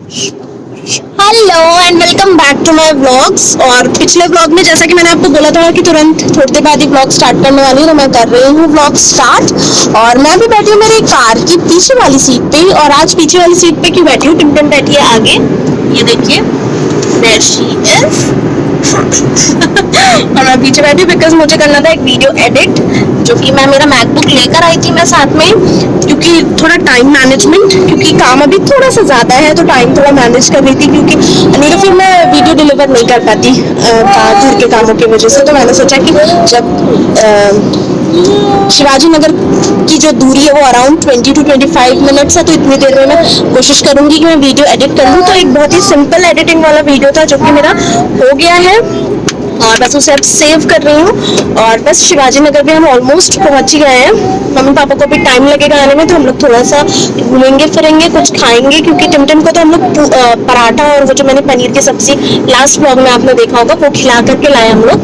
Hello and welcome back to my vlogs. और पिछले vlog में जैसा कि मैंने आपको बोला था कि तुरंत थोड़ी देर बाद ही व्लॉग स्टार्ट करने वाली हूँ, तो मैं कर रही हूँ व्लॉग स्टार्ट। और मैं भी बैठी हूँ मेरी कार की पीछे वाली सीट पे। और आज पीछे वाली सीट पे क्यों बैठी हूँ, टिमटिम बैठी है आगे, ये देखिए, देयर शी इज। और मैं पीछे बैठी हूँ बिकॉज मुझे करना था एक वीडियो एडिट, जो कि मैं मेरा मैकबुक लेकर आई थी मैं साथ में, क्योंकि थोड़ा टाइम मैनेजमेंट, क्योंकि काम अभी थोड़ा सा ज़्यादा है तो टाइम थोड़ा मैनेज कर रही थी, क्योंकि नहीं तो फिर मैं वीडियो डिलीवर नहीं कर पाती घर के कामों की वजह से। तो मैंने सोचा कि जब शिवाजी नगर की जो दूरी है वो अराउंड 20 to 25 मिनट्स है, तो इतनी देर में मैं कोशिश करूंगी कि मैं वीडियो एडिट कर लूँ। तो एक बहुत ही सिंपल एडिटिंग वाला वीडियो था जो कि मेरा हो गया है, और बस उसे अब सेव कर रही हूँ। और बस शिवाजी नगर में हम ऑलमोस्ट पहुंच ही गए हैं। मम्मी पापा को भी टाइम लगेगा आने में, तो हम लोग थोड़ा सा घूमेंगे फिरेंगे, कुछ खाएंगे, क्योंकि टिमटिम को तो हम लोग पराठा और वो जो मैंने पनीर की सब्जी लास्ट व्लॉग में आपने देखा होगा वो खिला करके लाए हम लोग।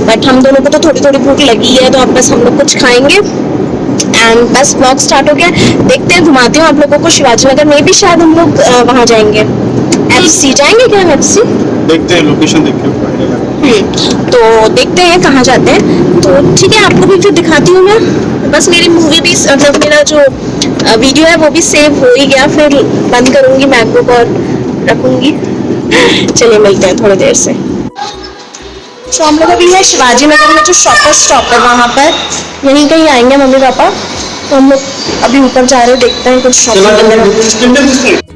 बट हम दोनों को तो थोड़ी थोड़ी भूख लगी है, तो अब बस हम लोग कुछ खाएंगे एंड बस व्लॉग स्टार्ट हो गया। देखते हैं, घुमाती हूँ आप लोगों को शिवाजी नगर में भी, शायद हम लोग वहाँ जाएंगे, FC जाएंगे क्या, FC देखते हैं, लोकेशन देख के तो देखते हैं कहाँ जाते हैं। तो ठीक है, आपको भी फिर दिखाती हूँ मैं। बस मेरी मूवी भी, मतलब मेरा जो वीडियो है वो भी सेव हो ही गया, फिर बंद करूँगी मैकबुक और रखूँगी। चलिए मिलते हैं थोड़ी देर से। तो हम लोग अभी है शिवाजी नगर में जो शॉपर स्टॉप है वहाँ पर, यहीं कहीं आएंगे मम्मी पापा। तो हम लोग अभी ऊपर जा रहे हैं, देखते हैं कुछ शॉपिंग।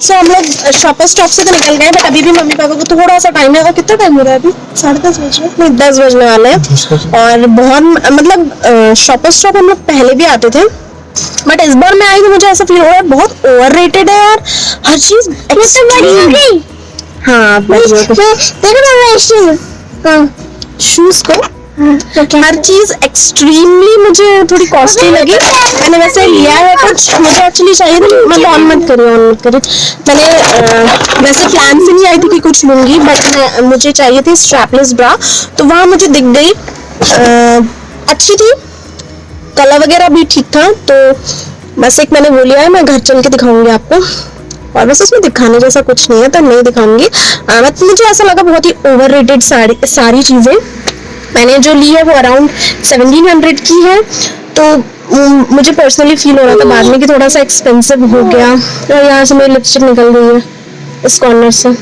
सो हम लोग शॉपर स्टॉप से तो निकल गए, बट अभी भी मम्मी पापा को थोड़ा सा टाइम है। और कितना टाइम हो रहा है अभी? 10:30 बज रहे हैं, नहीं 10 बजने वाले हैं। और बहुत मतलब शॉपर स्टॉप हम लोग पहले भी आते थे, बट इस बार मैं आई तो मुझे ऐसा फील हो रहा है बहुत ओवर रेटेड है यार, हर चीज एक्सट्रीम। हाँ शूज को हर चीज एक्सट्रीमली मुझे थोड़ी कॉस्टली लगी। मैंने वैसे लिया है कुछ, मुझे एक्चुअली चाहिए था, मतलब ऑन मत करिए। मैंने वैसे प्लान से नहीं आई थी कि कुछ लूंगी, बट मुझे चाहिए थी स्ट्रैपलेस ब्रा, तो वहाँ मुझे दिख गई, अच्छी थी, कलर वगैरह भी ठीक था। तो बस एक मैंने वो लिया है, मैं घर चल के दिखाऊंगी आपको। और बस उसमें दिखाने जैसा कुछ नहीं है तो नहीं दिखाऊंगी। मुझे ऐसा लगा बहुत ही ओवर रेटेड सारी चीज़ें। मैंने जो ली है वो अराउंड 1700 की है, तो मुझे पर्सनली फील हो रहा था बाद में कि थोड़ा सा एक्सपेंसिव हो गया। और यहाँ से मेरी लिपस्टिक निकल गई है इस कॉर्नर से,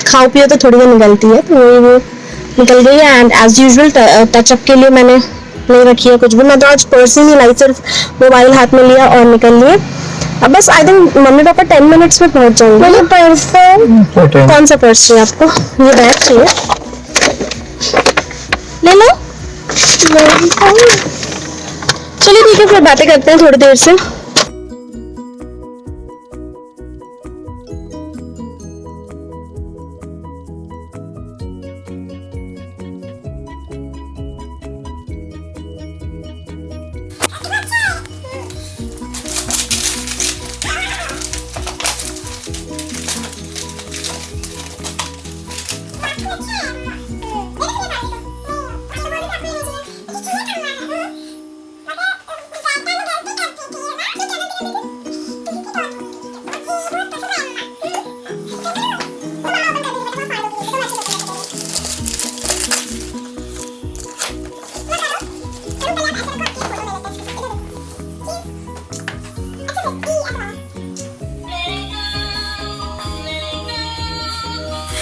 खाओ पियो तो थोड़ी देर निकलती है, तो वो निकल गई है। एंड एज यूजुअल टचअप के लिए मैंने नहीं रखी है कुछ भी, मैं तो आज पर्स ही नहीं लाई, सिर्फ मोबाइल हाथ में लिया और निकल लिए। अब बस I think mummy papa 10 minutes में पहुंच जाएंगे। पर्स कौन सा पर्स चाहिए आपको? ये बैग चाहिए, ले लो। चलिए ठीक है, फिर बातें करते हैं थोड़ी देर से।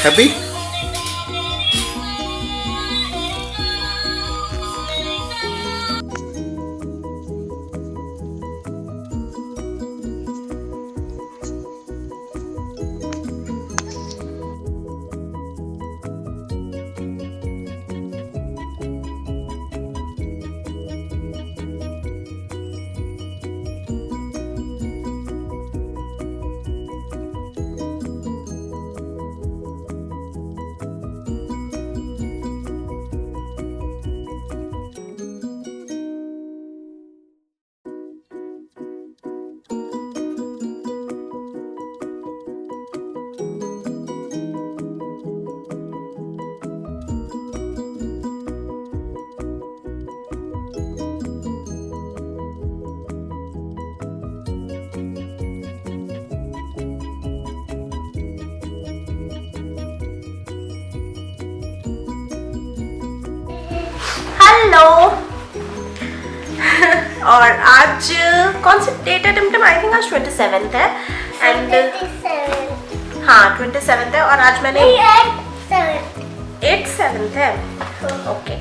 हैप्पी? हेलो। और आज कौन सी डेट है टिमटिम? आई थिंक आज 27 है एंड हाँ 27 है और आज मैंने 8/7 है। ओके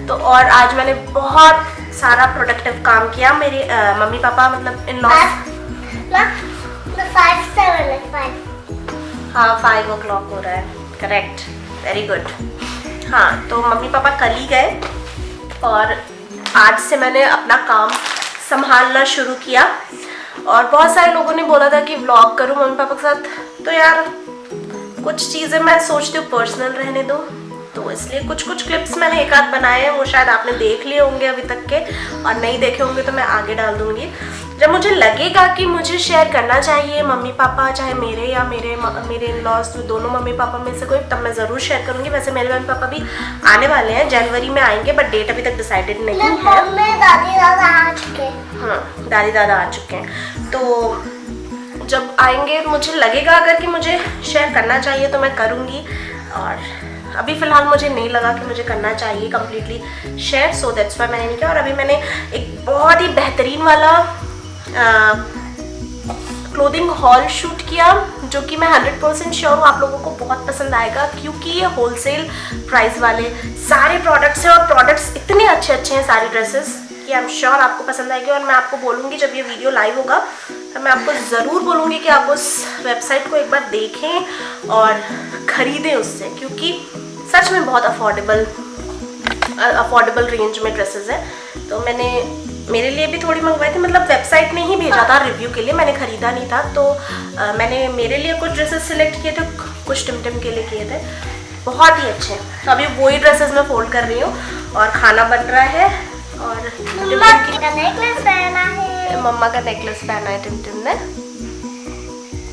तो और आज मैंने बहुत सारा प्रोडक्टिव काम किया। मेरे मम्मी पापा मतलब इन लॉज 5 o'clock हो रहा है। Correct, very good. हाँ तो मम्मी पापा कल ही गए और आज से मैंने अपना काम संभालना शुरू किया। और बहुत सारे लोगों ने बोला था कि व्लॉग करूं मम्मी पापा के साथ, तो यार कुछ चीज़ें मैं सोचती हूँ पर्सनल रहने दो, तो इसलिए कुछ क्लिप्स मैंने एक आध बनाए हैं, वो शायद आपने देख लिए होंगे अभी तक के, और नहीं देखे होंगे तो मैं आगे डाल दूँगी। जब मुझे लगेगा कि मुझे शेयर करना चाहिए मम्मी पापा, चाहे मेरे या मेरे इन-लॉज, दोनों मम्मी पापा में से कोई, तब मैं ज़रूर शेयर करूँगी। वैसे मेरे मम्मी पापा भी आने वाले हैं, जनवरी में आएंगे, बट डेट अभी तक डिसाइडेड नहीं है। दादी दादा आ चुके हैं। हाँ दादी दादा आ चुके हैं, तो जब आएंगे मुझे लगेगा अगर कि मुझे शेयर करना चाहिए तो मैं करूँगी। और अभी फ़िलहाल मुझे नहीं लगा कि मुझे करना चाहिए completely share, so that's why मैंने नहीं किया। और अभी मैंने एक बहुत ही बेहतरीन वाला क्लोथिंग हॉल शूट किया, जो कि मैं 100% श्योर हूँ आप लोगों को बहुत पसंद आएगा, क्योंकि ये होलसेल प्राइस वाले सारे प्रोडक्ट्स हैं और प्रोडक्ट्स इतने अच्छे हैं सारी ड्रेसेस कि आई एम श्योर आपको पसंद आएगी। और मैं आपको बोलूँगी जब ये वीडियो लाइव होगा तो मैं आपको ज़रूर बोलूँगी कि आप उस वेबसाइट को एक बार देखें और ख़रीदें उससे, क्योंकि सच में बहुत अफोर्डेबल रेंज में ड्रेसेस हैं। तो मैंने मेरे लिए भी थोड़ी मंगवाई थी, मतलब वेबसाइट ने ही भेजा था रिव्यू के लिए, मैंने ख़रीदा नहीं था। तो मैंने मेरे लिए कुछ ड्रेसेस सिलेक्ट किए थे, कुछ टिमटिम के लिए किए थे, बहुत ही अच्छे। तो अभी वही ड्रेसेस मैं फोल्ड कर रही हूँ और खाना बन रहा है। और मम्मा का नेकलेस पहना है, मम्मा का नेकलेस पहना है टिमटिम ने।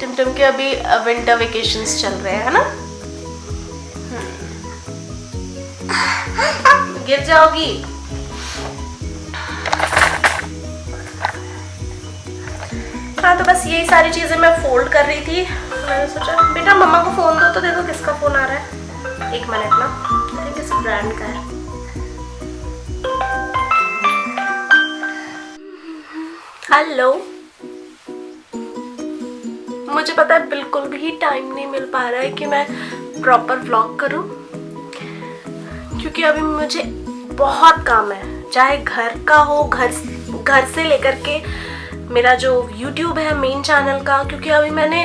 टिमटिम के अभी विंटर वेकेशंस चल रहे हैं, है ना? गिर जाओगी। हाँ तो बस यही सारी चीज़ें मैं फोल्ड कर रही थी। मैंने सोचा बेटा मम्मा को फ़ोन दो तो दे दो। किसका फ़ोन आ रहा है? एक मिनट ना, अरे किस ब्रांड का है। हेलो। मुझे पता है बिल्कुल भी टाइम नहीं मिल पा रहा है कि मैं प्रॉपर व्लॉग करूं, क्योंकि अभी मुझे बहुत काम है, चाहे घर का हो, घर से लेकर के मेरा जो YouTube है मेन चैनल का, क्योंकि अभी मैंने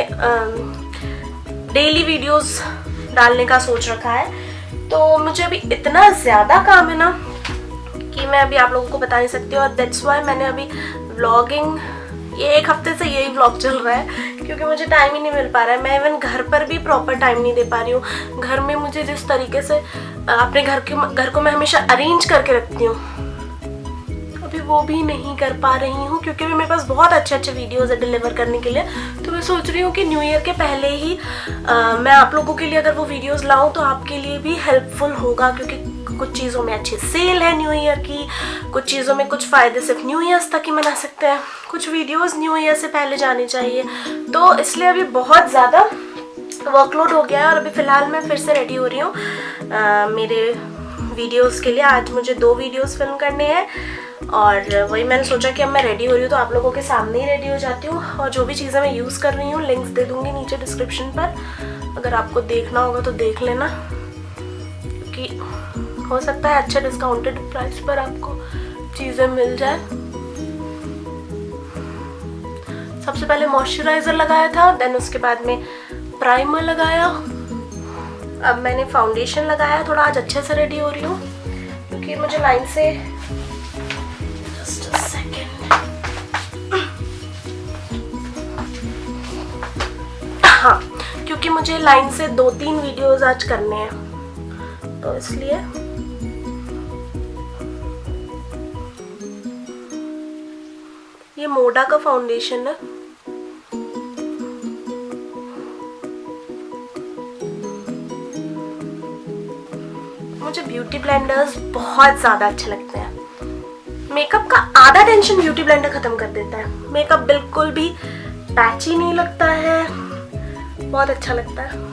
डेली वीडियोस डालने का सोच रखा है। तो मुझे अभी इतना ज़्यादा काम है ना कि मैं अभी आप लोगों को बता नहीं सकती। और दैट्स वाई मैंने अभी व्लॉगिंग, ये एक हफ्ते से यही व्लॉग चल रहा है, क्योंकि मुझे टाइम ही नहीं मिल पा रहा है। मैं इवन घर पर भी प्रॉपर टाइम नहीं दे पा रही हूँ। घर में मुझे जिस तरीके से अपने घर को मैं हमेशा अरेंज करके रखती हूँ, अभी वो भी नहीं कर पा रही हूँ, क्योंकि मेरे पास बहुत अच्छे वीडियोस है डिलीवर करने के लिए। तो मैं सोच रही हूँ कि न्यू ईयर के पहले ही मैं आप लोगों के लिए अगर वो वीडियोस लाऊं तो आपके लिए भी हेल्पफुल होगा, क्योंकि कुछ चीज़ों में अच्छी सेल है न्यू ईयर की, कुछ चीज़ों में कुछ फ़ायदे सिर्फ न्यू ईयर्स तक ही मना सकते हैं, कुछ वीडियोस न्यू ईयर से पहले जानी चाहिए। तो इसलिए अभी बहुत ज़्यादा वर्कलोड हो गया है। और अभी फ़िलहाल मैं फिर से रेडी हो रही हूँ मेरे वीडियोस के लिए। आज मुझे 2 वीडियोस फिल्म करने हैं, और वही मैंने सोचा कि अब मैं रेडी हो रही हूँ तो आप लोगों के सामने ही रेडी हो जाती हूँ। और जो भी चीज़ें मैं यूज़ कर रही हूँ लिंक्स दे दूँगी नीचे डिस्क्रिप्शन पर, अगर आपको देखना होगा तो देख लेना, क्योंकि हो सकता है अच्छे डिस्काउंटेड प्राइस पर आपको चीज़ें मिल जाए। सबसे पहले मॉइस्चराइज़र लगाया था, देन उसके बाद में प्राइमर लगाया, अब मैंने फाउंडेशन लगाया। थोड़ा आज अच्छे से रेडी हो रही हूँ क्योंकि मुझे लाइन से जस्ट अ सेकेंड, हाँ, क्योंकि मुझे लाइन से 2-3 वीडियोस आज करने हैं, तो इसलिए ये मोडा का फाउंडेशन है। मुझे ब्यूटी ब्लेंडर्स बहुत ज़्यादा अच्छे लगते हैं। मेकअप का आधा टेंशन ब्यूटी ब्लेंडर खत्म कर देता है। मेकअप बिल्कुल भी पैची नहीं लगता है, बहुत अच्छा लगता है।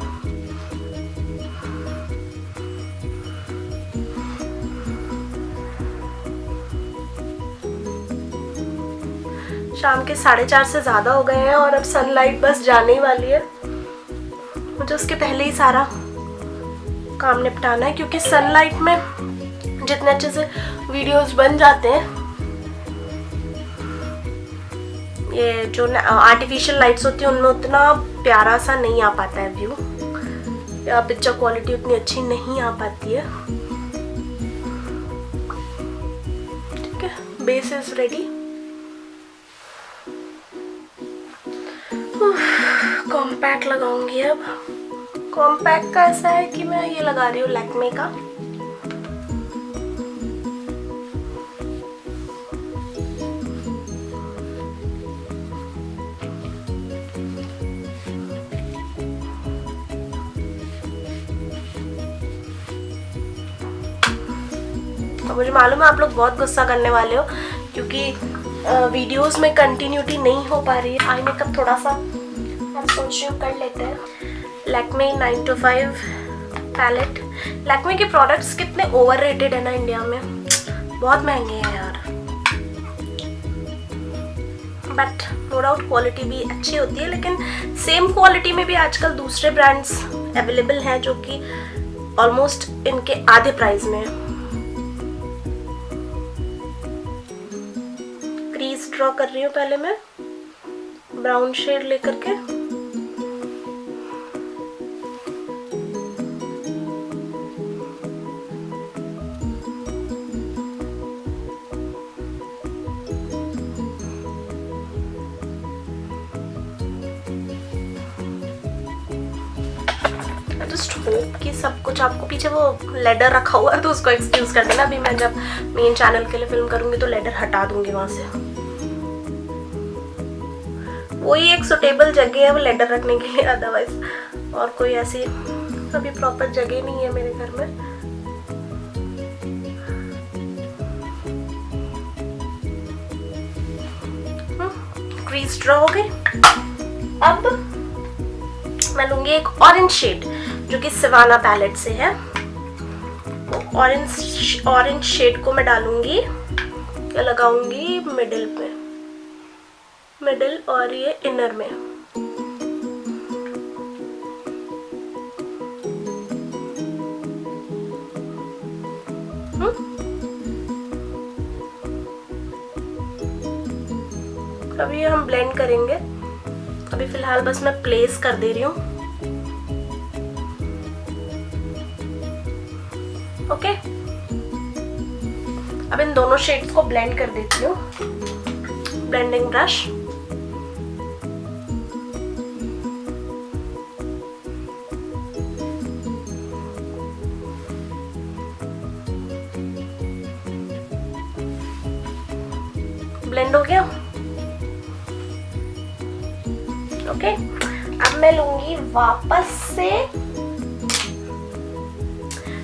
शाम के 4:30 से ज़्यादा हो गए हैं और अब सनलाइट बस जाने ही वाली है। मुझे उसके पहले ही सारा काम निपटाना है, क्योंकि सनलाइट में जितने अच्छे से वीडियोस बन जाते हैं, ये जो आर्टिफिशियल लाइट्स होती है उनमें उतना प्यारा सा नहीं आ पाता है व्यू, या पिक्चर क्वालिटी उतनी अच्छी नहीं आ पाती है। ठीक है, बेस इज रेडी। कॉम्पैक्ट लगाऊंगी अब। कॉम्पैक्ट का ऐसा है कि मैं ये लगा रही हूँ लैक्मे का। तो मुझे मालूम है आप लोग बहुत गुस्सा करने वाले हो, क्योंकि वीडियोस में कंटिन्यूटी नहीं हो पा रही है। आई मेकअप थोड़ा सा हम सोच रही हूँ कर लेते हैं। Lakme 9 to 5 palette. लैक्मे के प्रोडक्ट्स कितने ओवररेटेड है ना इंडिया में, बहुत महंगे हैं यार, बट नो डाउट क्वालिटी भी अच्छी होती है। लेकिन सेम क्वालिटी में भी आजकल दूसरे ब्रांड्स अवेलेबल हैं जो कि ऑलमोस्ट इनके आधे प्राइस में है। क्रीज ड्रॉ कर रही हूँ पहले मैं ब्राउन शेड लेकर के। जस्ट होप कि सब कुछ, आपको पीछे वो लेडर रखा हुआ है तो उसको एक्सक्यूज कर देना। अभी मैं जब मेन चैनल के लिए फिल्म करूंगी तो लेडर हटा दूंगी वहां से। वही एक सुटेबल जगह है वो लेडर रखने के लिए, अदरवाइज और कोई ऐसी अभी प्रॉपर जगह नहीं है मेरे घर में। क्रीज ड्रॉ हो गई। अब मैं लूंगी एक ऑरेंज शेड जो कि सिवाना पैलेट से है। ऑरेंज शेड को मैं डालूंगी या लगाऊंगी मिडिल पे, मिडिल और ये इनर में। अभी हम ब्लेंड करेंगे। अभी फिलहाल बस मैं प्लेस कर दे रही हूँ। ओके, अब इन दोनों शेड्स को ब्लेंड कर देती हूँ ब्लेंडिंग ब्रश। ब्लेंड हो गया। ओके, अब मैं लूंगी वापस से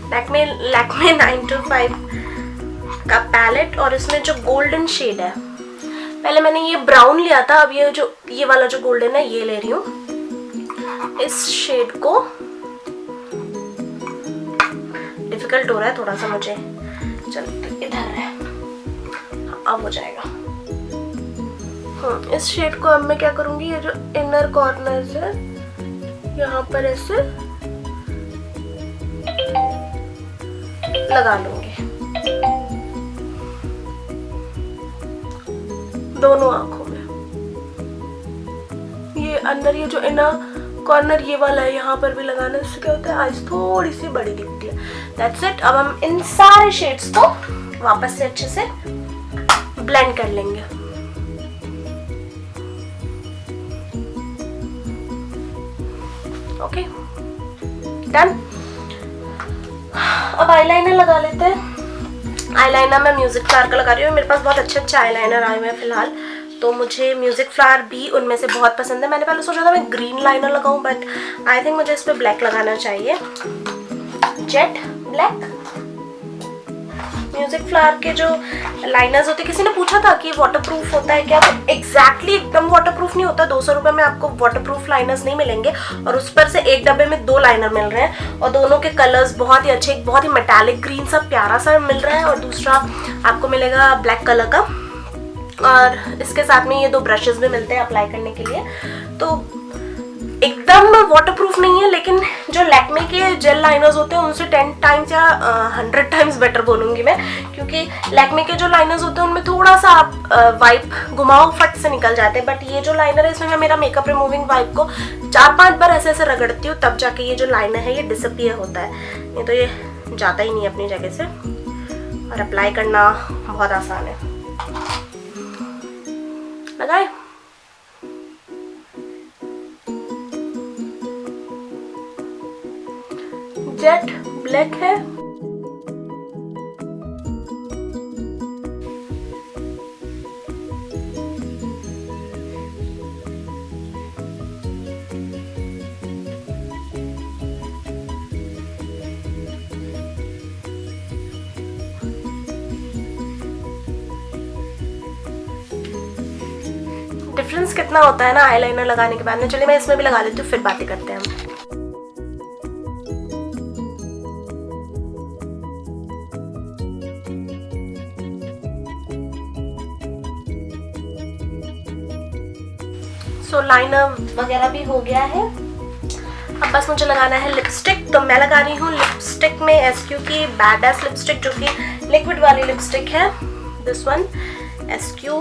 लैक्मे 9 to 5 का पैलेट, और इसमें जो गोल्डन शेड है, पहले मैंने ये ब्राउन लिया था, अब ये वाला जो गोल्डन है ये ले रही हूँ। इस शेड को, डिफिकल्ट हो रहा है थोड़ा सा मुझे, चल इधर है, अब हो जाएगा। इस शेड को अब मैं क्या करूंगी, ये जो इनर कॉर्नर है यहाँ पर ऐसे लगा लूंगी दोनों आंखों में। ये अंदर ये जो इनर कॉर्नर ये वाला है यहाँ पर भी लगाना, इससे क्या होता है आईज थोड़ी सी बड़ी दिखती है। That's it. अब हम इन सारे शेड्स को वापस से अच्छे से ब्लेंड कर लेंगे। Okay done. अब आईलाइनर लगा लेते हैं। आईलाइनर मैं म्यूजिक फ्लावर का लगा रही हूँ। मेरे पास बहुत अच्छे अच्छे आईलाइनर आए हुए हैं फिलहाल, तो मुझे म्यूजिक फ्लावर भी उनमें से बहुत पसंद है। मैंने पहले सोचा था मैं ग्रीन लाइनर लगाऊं, बट आई थिंक मुझे इस पर ब्लैक लगाना चाहिए, जेट ब्लैक। म्यूजिक फ्लावर के जो लाइनर्स होते हैं, किसी ने पूछा था कि वाटरप्रूफ होता है क्या, तो एग्जैक्टली एकदम वाटरप्रूफ नहीं होता। 200 रुपये में आपको वाटरप्रूफ लाइनर्स नहीं मिलेंगे, और उस पर से एक डब्बे में 2 लाइनर मिल रहे हैं, और दोनों के कलर्स बहुत ही अच्छे, एक बहुत ही मेटालिक ग्रीन सा प्यारा सा मिल रहा है, और दूसरा आपको मिलेगा ब्लैक कलर का। और इसके साथ में ये 2 ब्रशेस भी मिलते हैं अप्लाई करने के लिए। तो एकदम वाटरप्रूफ नहीं है, लेकिन जो लैक्मे के जेल लाइनर्स होते हैं उनसे 10 टाइम्स या 100 टाइम्स बेटर बोलूँगी मैं, क्योंकि लैक्मे के जो लाइनर्स होते हैं उनमें थोड़ा सा आप वाइप घुमाओ फट से निकल जाते हैं, बट ये जो लाइनर है इसमें मैं मेरा मेकअप रिमूविंग वाइप को 4-5 बार ऐसे ऐसे रगड़ती हूँ, तब जाके ये जो लाइनर है ये डिसअपीयर होता है, नहीं तो ये जाता ही नहीं अपनी जगह से। और अप्लाई करना बहुत आसान है। लगाए जेट ब्लैक है। डिफरेंस कितना होता है ना आईलाइनर लगाने के बाद में। चलिए मैं इसमें भी लगा लेती हूँ, फिर बातें करते हैं हम। सो लाइनर वगैरह भी हो गया है। अब बस मुझे लगाना है लिपस्टिक। तो मैं लगा रही हूँ लिपस्टिक में एसक्यू की बैड एस लिपस्टिक, जो कि लिक्विड वाली लिपस्टिक है। This one SQ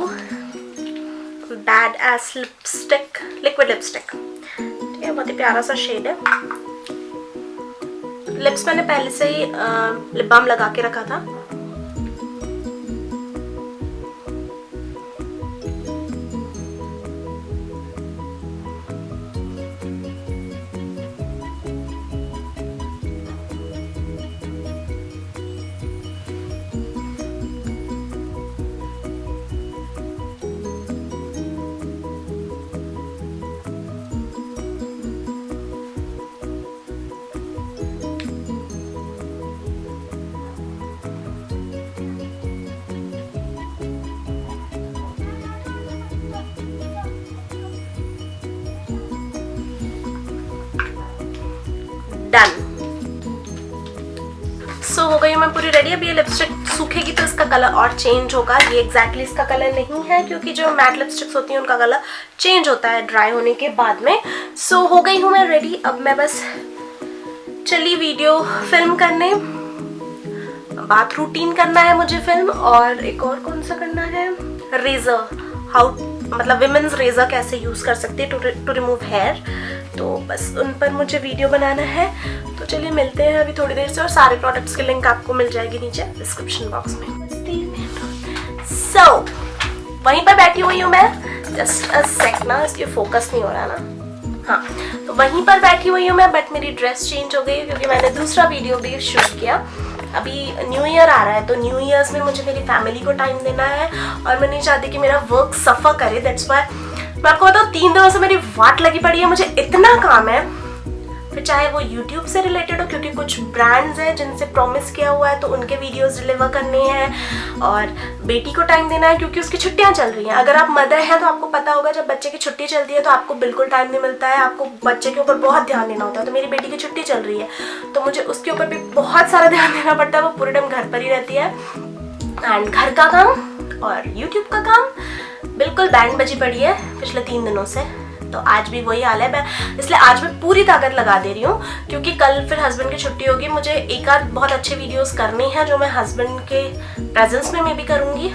bad S lipstick, liquid lipstick, ठीक है, बहुत ही प्यारा सा शेड है। लिप्स मैंने पहले से ही लिप बाम लगा के रखा था। डन। सो हो गई मैं पूरी रेडी। अब ये लिपस्टिक सूखेगी तो इसका कलर और चेंज होगा। ये एग्जैक्टली इसका कलर नहीं है, क्योंकि जो मैट लिपस्टिक्स होती हैं उनका कलर चेंज होता है ड्राई होने के बाद में। सो हो गई हूँ मैं रेडी। अब मैं बस चली वीडियो फिल्म करने, बाथ रूटीन करना है मुझे फिल्म, और एक और कौन सा करना है, रेजर, हाउ मतलब विमेन्स रेजर कैसे यूज़ कर सकते हैं टू रिमूव हेयर। तो बस उन पर मुझे वीडियो बनाना है। तो चलिए मिलते हैं अभी थोड़ी देर से, और सारे प्रोडक्ट्स के लिंक आपको मिल जाएगी नीचे डिस्क्रिप्शन बॉक्स में। सो वहीं पर बैठी हुई हूँ मैं, जस्ट अ सेक ना, इसलिए फोकस नहीं हो रहा ना। हाँ, तो वहीं पर बैठी हुई हूँ मैं, बट मेरी ड्रेस चेंज हो गई क्योंकि मैंने दूसरा वीडियो भी शूट किया। अभी न्यू ईयर आ रहा है, तो न्यू ईयर्स में मुझे मेरी फैमिली को टाइम देना है, और मैं नहीं चाहती कि मेरा वर्क सफ़र करे। दैट्स वाई मैं आपको बताऊँ 3 दिनों से मेरी वाट लगी पड़ी है, मुझे इतना काम है। फिर चाहे वो YouTube से रिलेटेड हो, क्योंकि कुछ ब्रांड्स हैं जिनसे प्रॉमिस किया हुआ है तो उनके वीडियोस डिलीवर करने हैं, और बेटी को टाइम देना है क्योंकि उसकी छुट्टियां चल रही हैं। अगर आप मदर हैं तो आपको पता होगा जब बच्चे की छुट्टी चलती है तो आपको बिल्कुल टाइम नहीं मिलता है, आपको बच्चे के ऊपर बहुत ध्यान देना होता है। तो मेरी बेटी की छुट्टी चल रही है तो मुझे उसके ऊपर भी बहुत सारा ध्यान देना पड़ता है। वो पूरे टाइम घर पर ही रहती है, एंड घर का काम और यूट्यूब का काम बिल्कुल बैंड बजी पड़ी है पिछले 3 दिनों से। तो आज भी वही हाल है। मैं इसलिए आज मैं पूरी ताकत लगा दे रही हूँ, क्योंकि कल फिर हस्बैंड की छुट्टी होगी। मुझे एक आध बहुत अच्छे वीडियोस करनी है जो मैं हस्बैंड के प्रेजेंस में भी करूँगी,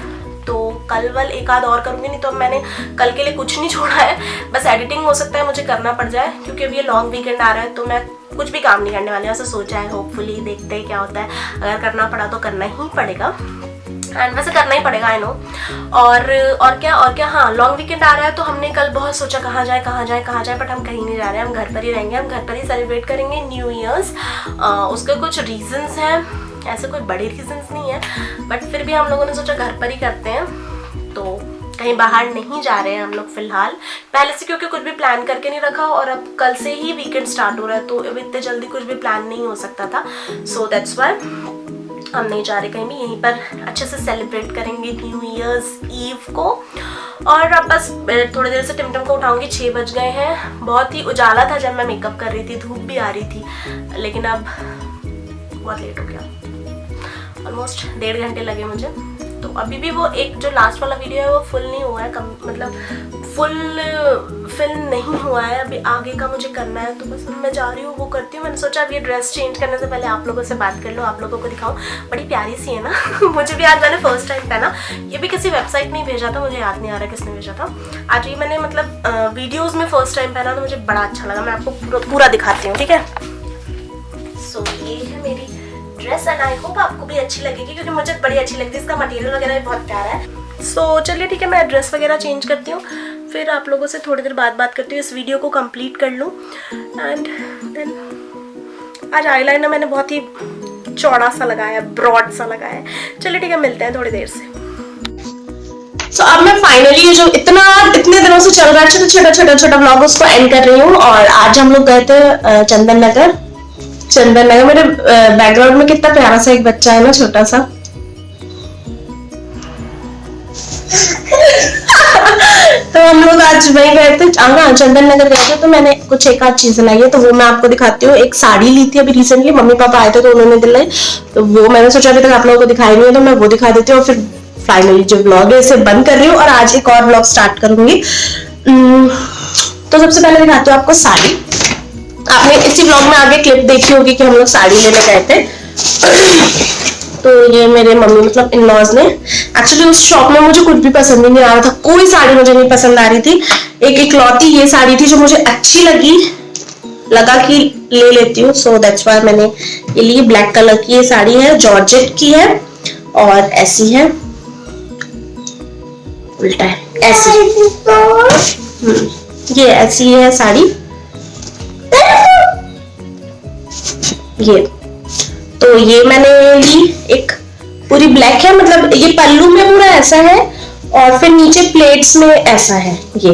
तो कल वल एक आध और करूँगी, नहीं तो मैंने कल के लिए कुछ नहीं छोड़ा है। बस एडिटिंग हो सकता है मुझे करना पड़ जाए, क्योंकि अभी ये लॉन्ग वीकेंड आ रहा है तो मैं कुछ भी काम नहीं करने वाली हूँ, ऐसा सोचा है। होपफुली देखते हैं क्या होता है, अगर करना पड़ा तो करना ही पड़ेगा, एंड वैसे करना ही पड़ेगा, आई नो। और क्या, हाँ लॉन्ग वीकेंड आ रहा है तो हमने कल बहुत सोचा कहाँ जाए, बट हम कहीं नहीं जा रहे हैं, हम घर पर ही रहेंगे, हम घर पर ही सेलिब्रेट करेंगे न्यू ईयर्स। उसके कुछ रीजंस हैं, ऐसे कोई बड़े रीजंस नहीं है, बट फिर भी हम लोगों ने सोचा घर पर ही करते हैं, तो कहीं बाहर नहीं जा रहे हैं हम लोग फिलहाल, पहले से, क्योंकि कुछ भी प्लान करके नहीं रखा, और अब कल से ही वीकेंड स्टार्ट हो रहा है, तो अब इतने जल्दी कुछ भी प्लान नहीं हो सकता था, सो दैट्स व्हाई हम नहीं जा रहे कहीं भी, यहीं पर अच्छे से सेलिब्रेट करेंगे न्यू ईयर्स ईव को। और अब बस थोड़ी देर से टिमटम को उठाऊंगी, 6 बज गए हैं। बहुत ही उजाला था जब मैं मेकअप कर रही थी, धूप भी आ रही थी, लेकिन अब बहुत लेट हो गया, ऑलमोस्ट 1.5 घंटे लगे मुझे। तो अभी भी वो एक जो लास्ट वाला वीडियो है वो फुल नहीं हुआ है, मतलब फुल फिल्म नहीं हुआ है, अभी आगे का मुझे करना है, तो बस मैं जा रही हूँ, वो करती हूँ। मैंने सोचा अब ये ड्रेस चेंज करने से पहले आप लोगों से बात कर लो, आप लोगों को दिखाऊं, बड़ी प्यारी सी है ना। मुझे भी आज मैंने फर्स्ट टाइम पहना, ये भी किसी वेबसाइट में भेजा था, मुझे याद नहीं आ रहा किसने भेजा था। आज ये मैंने मतलब वीडियोज़ में फर्स्ट टाइम पहना, तो मुझे बड़ा अच्छा लगा। मैं आपको पूरा दिखाती हूँ, ठीक है। सो ये है मेरी ड्रेस, एंड आई होप आपको भी अच्छी लगेगी, क्योंकि मुझे बड़ी अच्छी लगती है, इसका मटेरियल वगैरह भी बहुत प्यारा है। सो चलिए ठीक है, मैं ड्रेस वगैरह चेंज करती हूँ, फिर आप लोगों से थोड़ी देर बाद बात करती हूँ, इस वीडियो को कंप्लीट कर लूँ। एंड देन आज आईलाइनर मैंने बहुत ही चौड़ा सा लगाया, ब्रॉड सा लगाया। चलिए ठीक है, मिलते हैं थोड़ी देर से। सो अब मैं फाइनली जो इतने दिनों से चल रहा है छोटा व्लॉग, उसको एंड कर रही हूँ। और आज हम लोग गए थे चंदन नगर। मेरे बैकग्राउंड में कितना प्यारा सा एक बच्चा है ना, छोटा सा। तो हम लोग आज वहीं गए थे, चंदन नगर गए थे, तो मैंने कुछ एक आध चीजें लाई है, तो वो मैं आपको दिखाती हूँ। एक साड़ी ली थी अभी रिसेंटली, मम्मी पापा आए थे तो उन्होंने दिलाई, तो वो मैंने सोचा अभी तक आप लोगों को दिखाई नहीं है, तो मैं वो दिखा देती हूँ, और फिर फाइनली जो व्लॉग है इसे बंद कर रही हूँ और आज एक और व्लॉग स्टार्ट करूंगी। तो सबसे पहले दिखाती हूँ आपको साड़ी। आपने इसी व्लॉग में आगे क्लिप देखी होगी कि हम लोग साड़ी लेने गए थे। तो ये मेरे मम्मी मतलब इन लॉज ने, एक्चुअली उस शॉप में मुझे कुछ भी पसंद ही नहीं आ रहा था, कोई साड़ी मुझे नहीं पसंद आ रही थी। एक इकलौती ये साड़ी थी जो मुझे अच्छी लगा कि ले लेती हूँ, सो दैट्स व्हाई मैंने ये ली। ब्लैक कलर की ये साड़ी है, जॉर्जेट की है, और ऐसी है, उल्टा है, ऐसी ये ऐसी है साड़ी, ये तो ये मैंने ली। एक पूरी ब्लैक है, मतलब ये पल्लू में पूरा ऐसा है, और फिर नीचे प्लेट्स में ऐसा है, ये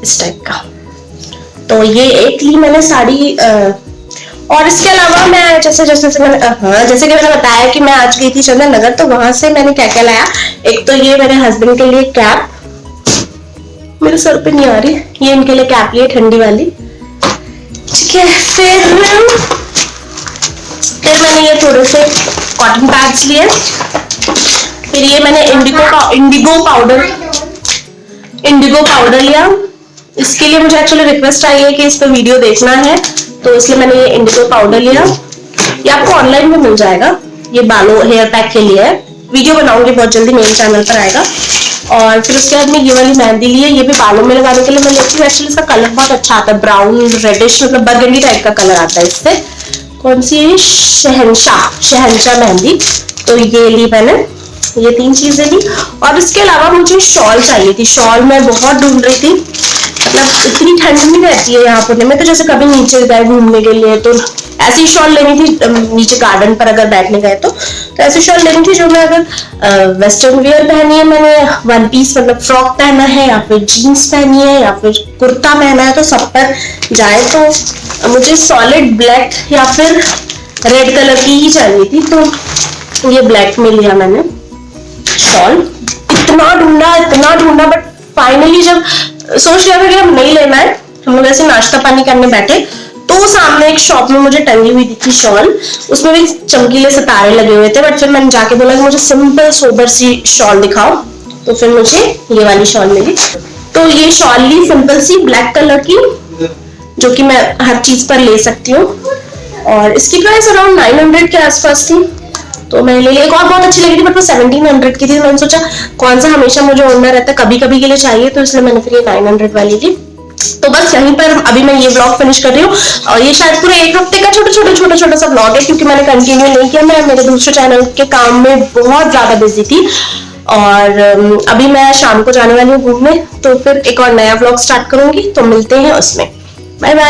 इस टाइप का। तो ये एक ली मैंने साड़ी। और इसके अलावा मैं जैसे कि मैंने बताया कि मैं आज गई थी चंदन नगर, तो वहां से मैंने क्या क्या लाया। एक तो ये मेरे हस्बैंड के लिए कैप, मेरे सर पे नहीं आ रही, ये इनके लिए कैप लिए ठंडी वाली, ठीक है। फिर मैंने ये थोड़े से कॉटन पैड्स लिए। फिर ये मैंने इंडिगो पाउडर लिया। इसके लिए मुझे एक्चुअली रिक्वेस्ट आई है कि इस पर वीडियो देखना है, तो इसलिए मैंने ये इंडिगो पाउडर लिया। ये आपको ऑनलाइन में मिल जाएगा, ये बालों हेयर पैक के लिए है। वीडियो बनाऊंगी बहुत जल्दी, मेरे चैनल पर आएगा। और फिर उसके बाद में ये वाली मेहंदी ली है, ये भी बालों में लगाने के लिए मैं लेती हूँ। एक्चुअली इसका कलर बहुत अच्छा आता है, ब्राउन रेडिश, मतलब बर्गंडी टाइप का कलर आता है इससे। कौन सी है? शहनशाह मेहंदी। तो ये ली मैंने, ये 3 चीजें ली। और इसके अलावा मुझे शॉल चाहिए थी, शॉल मैं बहुत ढूंढ रही थी, मतलब इतनी ठंड नहीं रहती है यहाँ पुणे में, तो जैसे कभी नीचे गए घूमने के लिए तो ऐसी शॉल लेनी थी, नीचे गार्डन पर अगर बैठने गए तो ऐसी शॉल लेनी थी जो मैं अगर वेस्टर्न वियर पहनी है, मैंने 1 पीस मतलब फ्रॉक पहना है, या फिर जीन्स पहनी है, या फिर कुर्ता पहना है, तो सब पर जाए। तो मुझे सॉलिड ब्लैक या फिर रेड कलर की ही चाहिए थी, तो ये ब्लैक में लिया मैंने शॉल। इतना ढूंढा, बट फाइनली जब सोच लिया था कि हम नहीं लेना है, हम लोग ऐसे नाश्ता पानी करने बैठे, तो सामने एक शॉप में मुझे टंगी हुई दिखी शॉल, उसमें भी चमकीले सितारे लगे हुए थे। बट फिर मैंने जाके बोला कि मुझे सिंपल सोबर सी शॉल दिखाओ, तो फिर मुझे ये वाली शॉल मिली। तो ये शॉल ली सिंपल सी ब्लैक कलर की, जो कि मैं हर चीज पर ले सकती हूँ, और इसकी प्राइस अराउंड 900 के आसपास थी। तो मैंने ले लिया। एक और बहुत अच्छी लगी थी बट वो 1700 की थी। मैंने सोचा कौन सा हमेशा मुझे ओढ़ना रहता है, कभी कभी के लिए चाहिए, तो इसलिए मैंने फिर ये 900 वाली ली। तो बस यहीं पर अभी मैं ये व्लॉग फिनिश कर रही हूँ, और ये शायद पूरे एक हफ्ते का छोटा सा व्लॉग है, क्योंकि मैंने कंटिन्यू नहीं किया, मैं मेरे दूसरे चैनल के काम में बहुत ज्यादा बिजी थी। और अभी मैं शाम को जाने वाली हूँ घूमने, तो फिर एक और नया व्लॉग स्टार्ट करूंगी, तो मिलते हैं उसमें। Bye bye.